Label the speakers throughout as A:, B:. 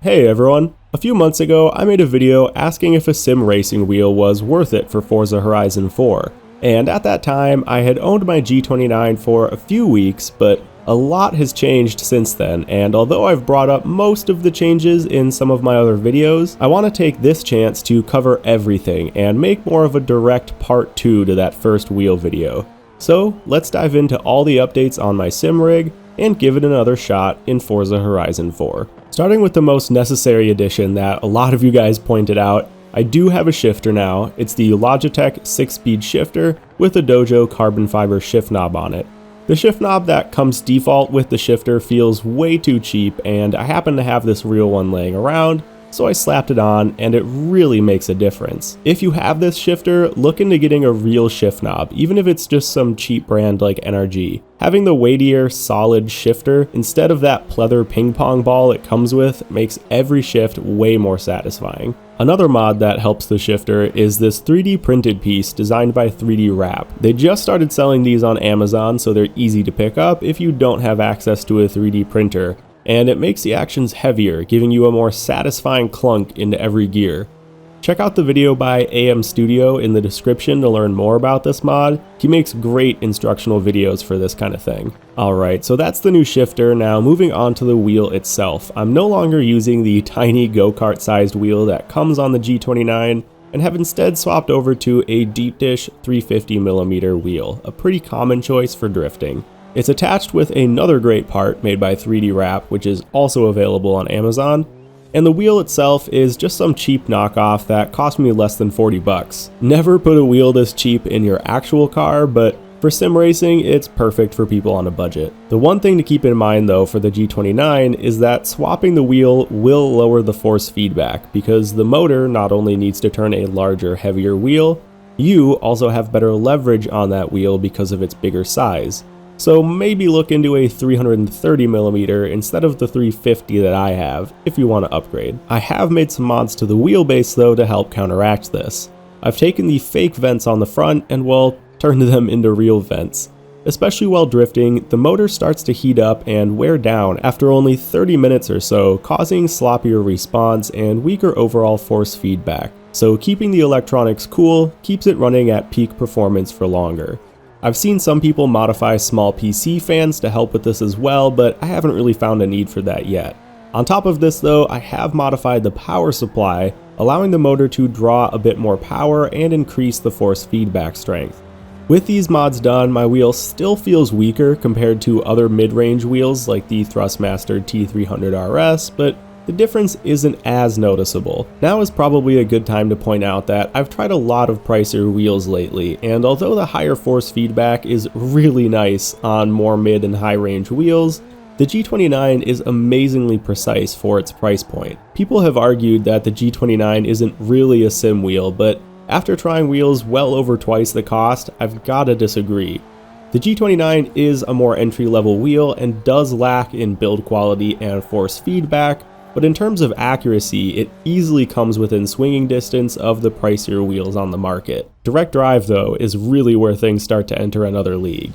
A: Hey everyone! A few months ago, I made a video asking if a sim racing wheel was worth it for Forza Horizon 4, and at that time, I had owned my G29 for a few weeks, but a lot has changed since then, and although I've brought up most of the changes in some of my other videos, I want to take this chance to cover everything and make more of a direct part 2 to that first wheel video. So, let's dive into all the updates on my sim rig, and give it another shot in Forza Horizon 4. Starting with the most necessary addition that a lot of you guys pointed out, I do have a shifter now. It's the Logitech 6-speed shifter with a Dojo carbon fiber shift knob on it. The shift knob that comes default with the shifter feels way too cheap, and I happen to have this real one laying around, so I slapped it on, and it really makes a difference. If you have this shifter, look into getting a real shift knob, even if it's just some cheap brand like NRG. Having the weightier, solid shifter instead of that pleather ping pong ball it comes with makes every shift way more satisfying. Another mod that helps the shifter is this 3D printed piece designed by 3D Wrap. They just started selling these on Amazon, so they're easy to pick up if you don't have access to a 3D printer, and it makes the actions heavier, giving you a more satisfying clunk into every gear. Check out the video by AM Studio in the description to learn more about this mod. He makes great instructional videos for this kind of thing. Alright, so that's the new shifter. Now moving on to the wheel itself. I'm no longer using the tiny go-kart sized wheel that comes on the G29 and have instead swapped over to a deep dish 350mm wheel, a pretty common choice for drifting. It's attached with another great part made by 3D Wrap, which is also available on Amazon, and the wheel itself is just some cheap knockoff that cost me less than 40 bucks. Never put a wheel this cheap in your actual car, but for sim racing, it's perfect for people on a budget. The one thing to keep in mind though for the G29 is that swapping the wheel will lower the force feedback, because the motor not only needs to turn a larger, heavier wheel, you also have better leverage on that wheel because of its bigger size. So maybe look into a 330mm instead of the 350 that I have, if you want to upgrade. I have made some mods to the wheelbase though to help counteract this. I've taken the fake vents on the front and, well, turned them into real vents. Especially while drifting, the motor starts to heat up and wear down after only 30 minutes or so, causing sloppier response and weaker overall force feedback. So keeping the electronics cool keeps it running at peak performance for longer. I've seen some people modify small PC fans to help with this as well, but I haven't really found a need for that yet. On top of this though, I have modified the power supply, allowing the motor to draw a bit more power and increase the force feedback strength. With these mods done, my wheel still feels weaker compared to other mid-range wheels like the Thrustmaster T300 RS, but the difference isn't as noticeable. Now is probably a good time to point out that I've tried a lot of pricier wheels lately, and although the higher force feedback is really nice on more mid and high range wheels, the G29 is amazingly precise for its price point. People have argued that the G29 isn't really a sim wheel, but after trying wheels well over twice the cost, I've gotta disagree. The G29 is a more entry-level wheel and does lack in build quality and force feedback, but in terms of accuracy, it easily comes within swinging distance of the pricier wheels on the market. Direct drive though is really where things start to enter another league.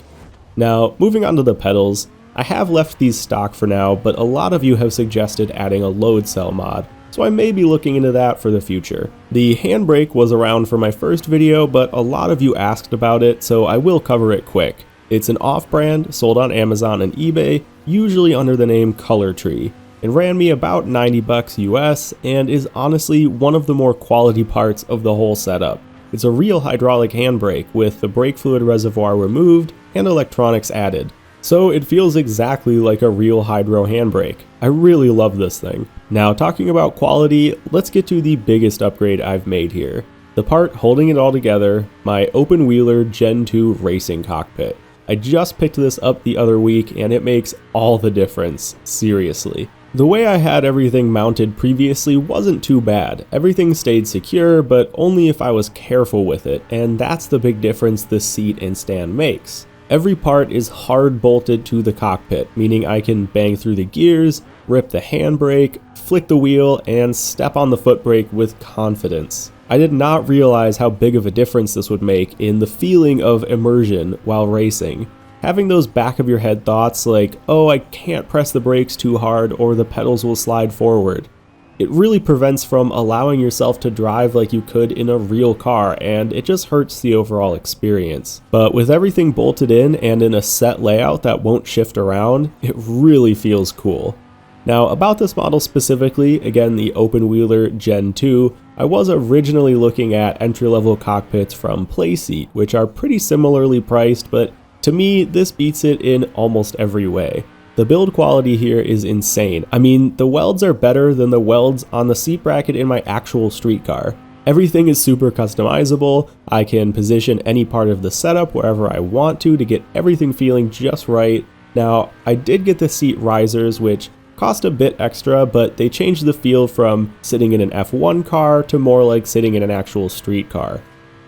A: Now, moving on to the pedals, I have left these stock for now, but a lot of you have suggested adding a load cell mod, so I may be looking into that for the future. The Handbrake was around for my first video, but a lot of you asked about it, so I will cover it quick. It's an off-brand, sold on Amazon and eBay, usually under the name Color Tree. It ran me about 90 bucks US and is honestly one of the more quality parts of the whole setup. It's a real hydraulic handbrake with the brake fluid reservoir removed and electronics added. So it feels exactly like a real hydro handbrake. I really love this thing. Now talking about quality, let's get to the biggest upgrade I've made here. The part holding it all together, my OpenWheeler Gen 2 racing cockpit. I just picked this up the other week and it makes all the difference, seriously. The way I had everything mounted previously wasn't too bad. Everything stayed secure, but only if I was careful with it, and that's the big difference this seat and stand makes. Every part is hard bolted to the cockpit, meaning I can bang through the gears, rip the handbrake, flick the wheel, and step on the foot brake with confidence. I did not realize how big of a difference this would make in the feeling of immersion while racing. Having those back of your head thoughts like, oh, I can't press the brakes too hard or the pedals will slide forward. it really prevents from allowing yourself to drive like you could in a real car, and it just hurts the overall experience. But with everything bolted in and in a set layout that won't shift around, it really feels cool. Now about this model specifically, again the OpenWheeler Gen 2, I was originally looking at entry-level cockpits from Playseat, which are pretty similarly priced, but to me this beats it in almost every way. The build quality here is insane. I mean, the welds are better than the welds on the seat bracket in my actual street car. Everything is super customizable. I can position any part of the setup wherever I want to get everything feeling just right. Now, I did get the seat risers, which cost a bit extra, but they changed the feel from sitting in an F1 car to more like sitting in an actual street car.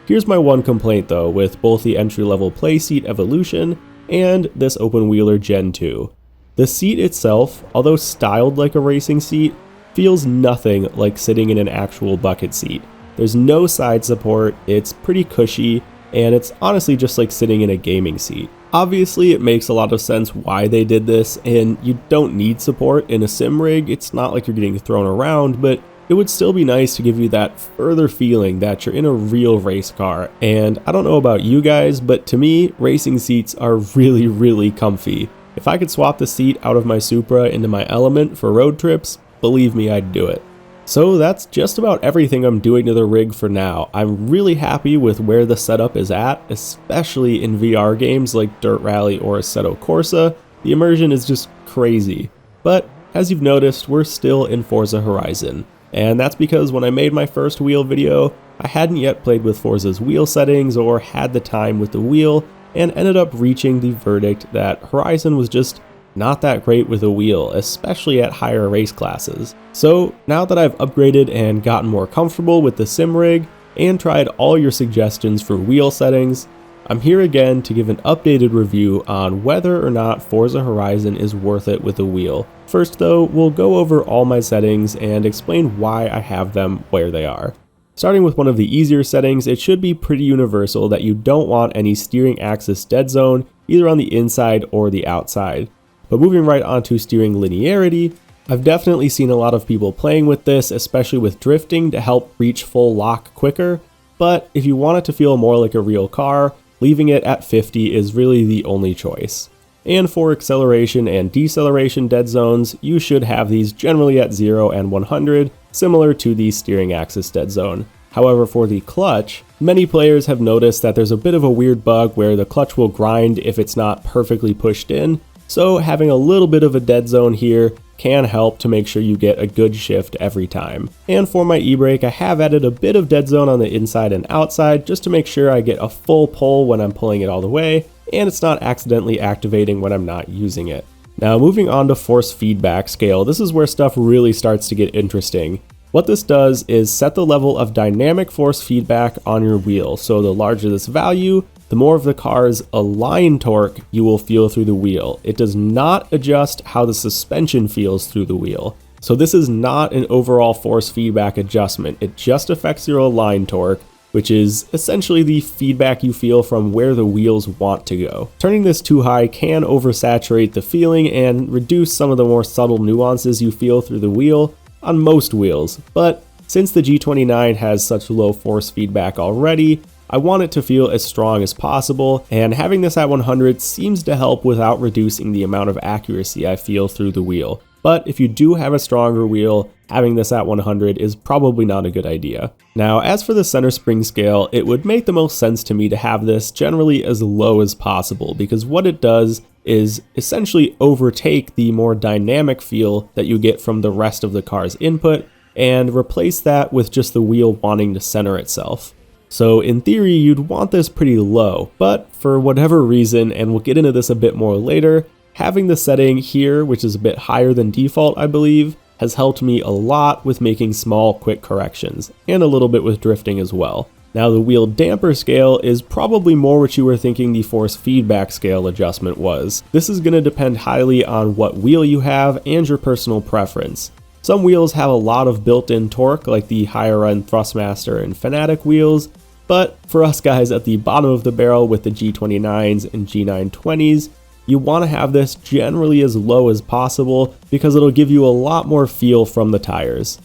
A: Here's my one complaint though with both the entry-level Playseat Evolution and this OpenWheeler Gen 2. The seat itself, although styled like a racing seat, feels nothing like sitting in an actual bucket seat. There's no side support, it's pretty cushy, and it's honestly just like sitting in a gaming seat. Obviously, it makes a lot of sense why they did this, and you don't need support in a sim rig. It's not like you're getting thrown around, but it would still be nice to give you that further feeling that you're in a real race car. And I don't know about you guys, but to me, racing seats are really comfy. If I could swap the seat out of my Supra into my Element for road trips, believe me, I'd do it. So that's just about everything I'm doing to the rig for now. I'm really happy with where the setup is at, especially in VR games like Dirt Rally or Assetto Corsa. The immersion is just crazy. But as you've noticed, we're still in Forza Horizon. And that's because when I made my first wheel video, I hadn't yet played with Forza's wheel settings or had the time with the wheel, and ended up reaching the verdict that Horizon was just not that great with a wheel, especially at higher race classes. So now that I've upgraded and gotten more comfortable with the sim rig and tried all your suggestions for wheel settings, I'm here again to give an updated review on whether or not Forza Horizon is worth it with a wheel. First though, we'll go over all my settings and explain why I have them where they are. Starting with one of the easier settings, it should be pretty universal that you don't want any steering axis dead zone, either on the inside or the outside. But moving right on to steering linearity, I've definitely seen a lot of people playing with this, especially with drifting to help reach full lock quicker, but if you want it to feel more like a real car, leaving it at 50 is really the only choice. And for acceleration and deceleration dead zones, you should have these generally at 0 and 100, similar to the steering axis dead zone. However, for the clutch, many players have noticed that there's a bit of a weird bug where the clutch will grind if it's not perfectly pushed in, so having a little bit of a dead zone here can help to make sure you get a good shift every time. And for my e-brake, I have added a bit of dead zone on the inside and outside just to make sure I get a full pull when I'm pulling it all the way, and it's not accidentally activating when I'm not using it. Now moving on to force feedback scale, this is where stuff really starts to get interesting. What this does is set the level of dynamic force feedback on your wheel, so the larger this value, the more of the car's align torque you will feel through the wheel. It does not adjust how the suspension feels through the wheel. So this is not an overall force feedback adjustment, it just affects your align torque, which is essentially the feedback you feel from where the wheels want to go. Turning this too high can oversaturate the feeling and reduce some of the more subtle nuances you feel through the wheel on most wheels, but since the G29 has such low force feedback already, I want it to feel as strong as possible, and having this at 100 seems to help without reducing the amount of accuracy I feel through the wheel. But if you do have a stronger wheel, having this at 100 is probably not a good idea. Now, as for the center spring scale, it would make the most sense to me to have this generally as low as possible, because what it does is essentially overtake the more dynamic feel that you get from the rest of the car's input and replace that with just the wheel wanting to center itself. So in theory, you'd want this pretty low, but for whatever reason, and we'll get into this a bit more later, having the setting here, which is a bit higher than default, I believe, has helped me a lot with making small, quick corrections, and a little bit with drifting as well. Now the wheel damper scale is probably more what you were thinking the force feedback scale adjustment was. This is going to depend highly on what wheel you have and your personal preference. Some wheels have a lot of built-in torque, like the higher-end Thrustmaster and Fanatic wheels, but for us guys at the bottom of the barrel with the G29s and G920s, you want to have this generally as low as possible because it'll give you a lot more feel from the tires.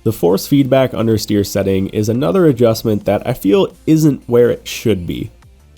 A: The force feedback understeer setting is another adjustment that I feel isn't where it should be.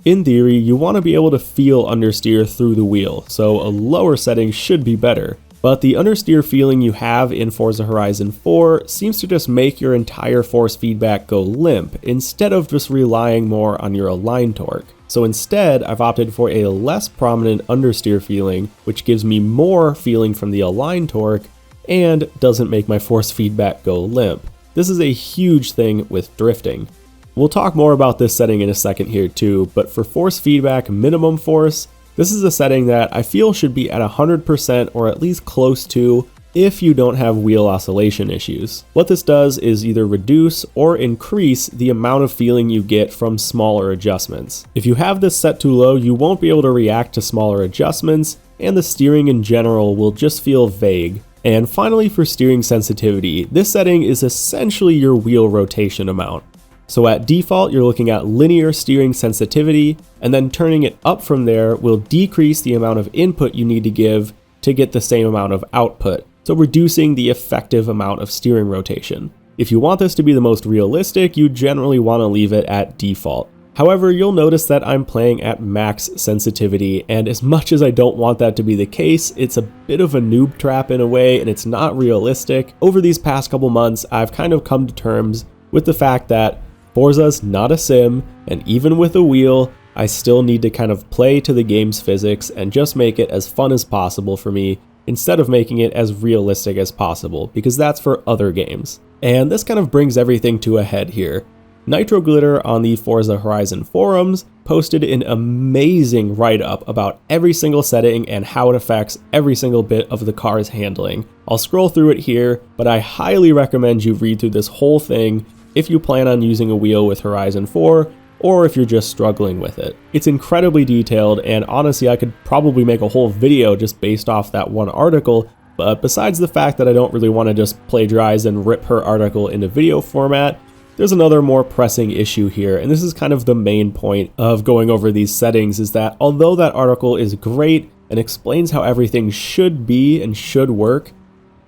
A: In theory, you want to be able to feel understeer through the wheel, so a lower setting should be better. But the understeer feeling you have in Forza Horizon 4 seems to just make your entire force feedback go limp, instead of just relying more on your align torque. So instead, I've opted for a less prominent understeer feeling, which gives me more feeling from the align torque, and doesn't make my force feedback go limp. This is a huge thing with drifting. We'll talk more about this setting in a second here too, but for force feedback minimum force, this is a setting that I feel should be at 100% or at least close to if you don't have wheel oscillation issues. What this does is either reduce or increase the amount of feeling you get from smaller adjustments. If you have this set too low, you won't be able to react to smaller adjustments, and the steering in general will just feel vague. And finally, for steering sensitivity, this setting is essentially your wheel rotation amount. So at default, you're looking at linear steering sensitivity, and then turning it up from there will decrease the amount of input you need to give to get the same amount of output, so reducing the effective amount of steering rotation. If you want this to be the most realistic, you generally want to leave it at default. However, you'll notice that I'm playing at max sensitivity, and as much as I don't want that to be the case, it's a bit of a noob trap in a way, and it's not realistic. Over these past couple months, I've kind of come to terms with the fact that Forza's not a sim, and even with a wheel, I still need to kind of play to the game's physics and just make it as fun as possible for me, instead of making it as realistic as possible, because that's for other games. And this kind of brings everything to a head here. Nitro Glitter on the Forza Horizon forums posted an amazing write-up about every single setting and how it affects every single bit of the car's handling. I'll scroll through it here, but I highly recommend you read through this whole thing if you plan on using a wheel with Horizon 4, or if you're just struggling with it. It's incredibly detailed, and honestly I could probably make a whole video just based off that one article, but besides the fact that I don't really want to just plagiarize and rip her article into video format, there's another more pressing issue here, and this is kind of the main point of going over these settings, is that although that article is great and explains how everything should be and should work,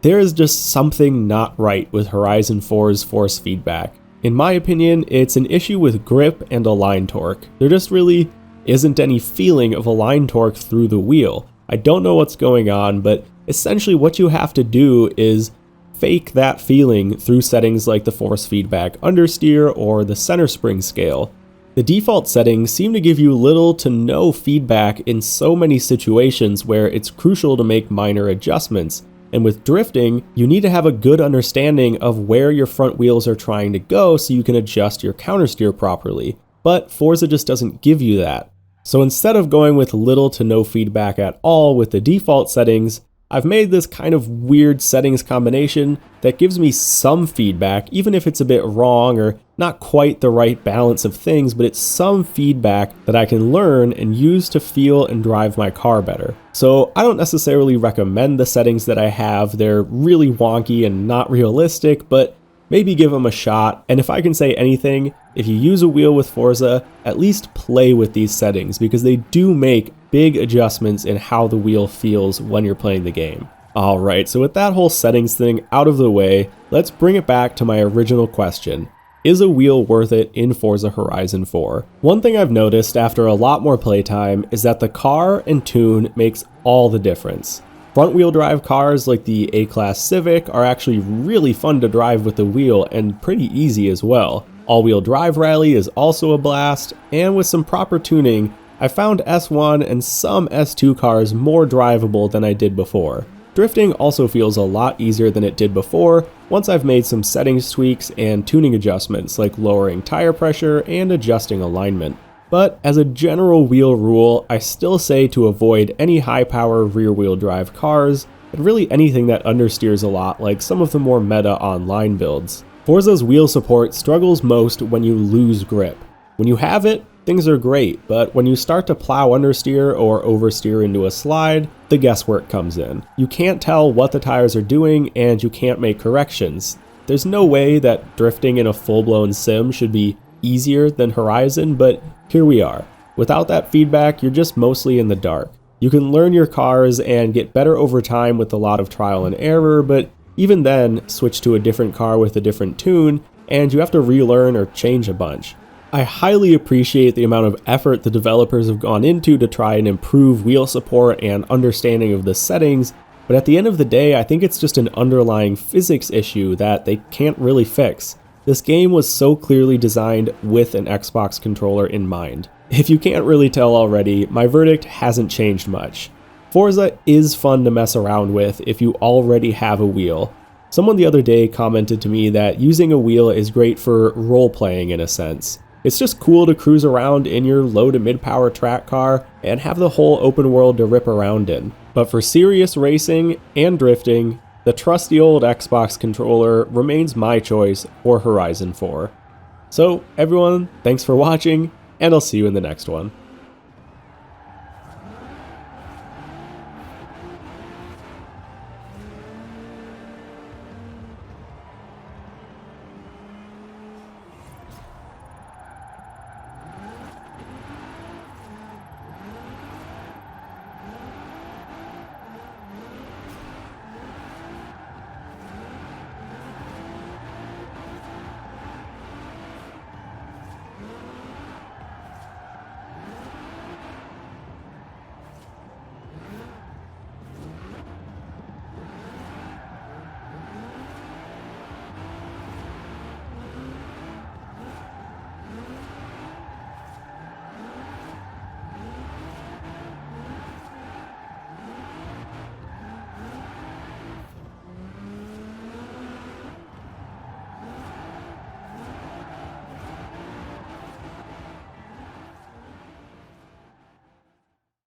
A: there is just something not right with Horizon 4's force feedback. In my opinion, it's an issue with grip and align torque. There just really isn't any feeling of align torque through the wheel. I don't know what's going on, but essentially what you have to do is fake that feeling through settings like the force feedback understeer or the center spring scale. The default settings seem to give you little to no feedback in so many situations where it's crucial to make minor adjustments. And with drifting, you need to have a good understanding of where your front wheels are trying to go so you can adjust your countersteer properly. But Forza just doesn't give you that. So instead of going with little to no feedback at all with the default settings, I've made this kind of weird settings combination that gives me some feedback, even if it's a bit wrong or not quite the right balance of things, but it's some feedback that I can learn and use to feel and drive my car better. So I don't necessarily recommend the settings that I have. They're really wonky and not realistic, but maybe give them a shot. And if I can say anything, if you use a wheel with Forza, at least play with these settings, because they do make big adjustments in how the wheel feels when you're playing the game. Alright, so with that whole settings thing out of the way, let's bring it back to my original question. Is a wheel worth it in Forza Horizon 4? One thing I've noticed after a lot more playtime is that the car and tune makes all the difference. Front wheel drive cars like the A-Class Civic are actually really fun to drive with the wheel and pretty easy as well. All-wheel drive rally is also a blast, and with some proper tuning, I found S1 and some S2 cars more drivable than I did before. Drifting also feels a lot easier than it did before once I've made some settings tweaks and tuning adjustments like lowering tire pressure and adjusting alignment. But as a general wheel rule, I still say to avoid any high power rear wheel drive cars, and really anything that understeers a lot like some of the more meta online builds. Forza's wheel support struggles most when you lose grip. When you have it, things are great, but when you start to plow understeer or oversteer into a slide, the guesswork comes in. You can't tell what the tires are doing and you can't make corrections. There's no way that drifting in a full-blown sim should be easier than Horizon, but here we are. Without that feedback, you're just mostly in the dark. You can learn your cars and get better over time with a lot of trial and error, but Even then, switch to a different car with a different tune, and you have to relearn or change a bunch. I highly appreciate the amount of effort the developers have gone into to try and improve wheel support and understanding of the settings, but at the end of the day, I think it's just an underlying physics issue that they can't really fix. This game was so clearly designed with an Xbox controller in mind. If you can't really tell already, my verdict hasn't changed much. Forza is fun to mess around with if you already have a wheel. Someone the other day commented to me that using a wheel is great for role-playing in a sense. It's just cool to cruise around in your low to mid-power track car and have the whole open world to rip around in. But for serious racing and drifting, the trusty old Xbox controller remains my choice for Horizon 4. So everyone, thanks for watching, and I'll see you in the next one.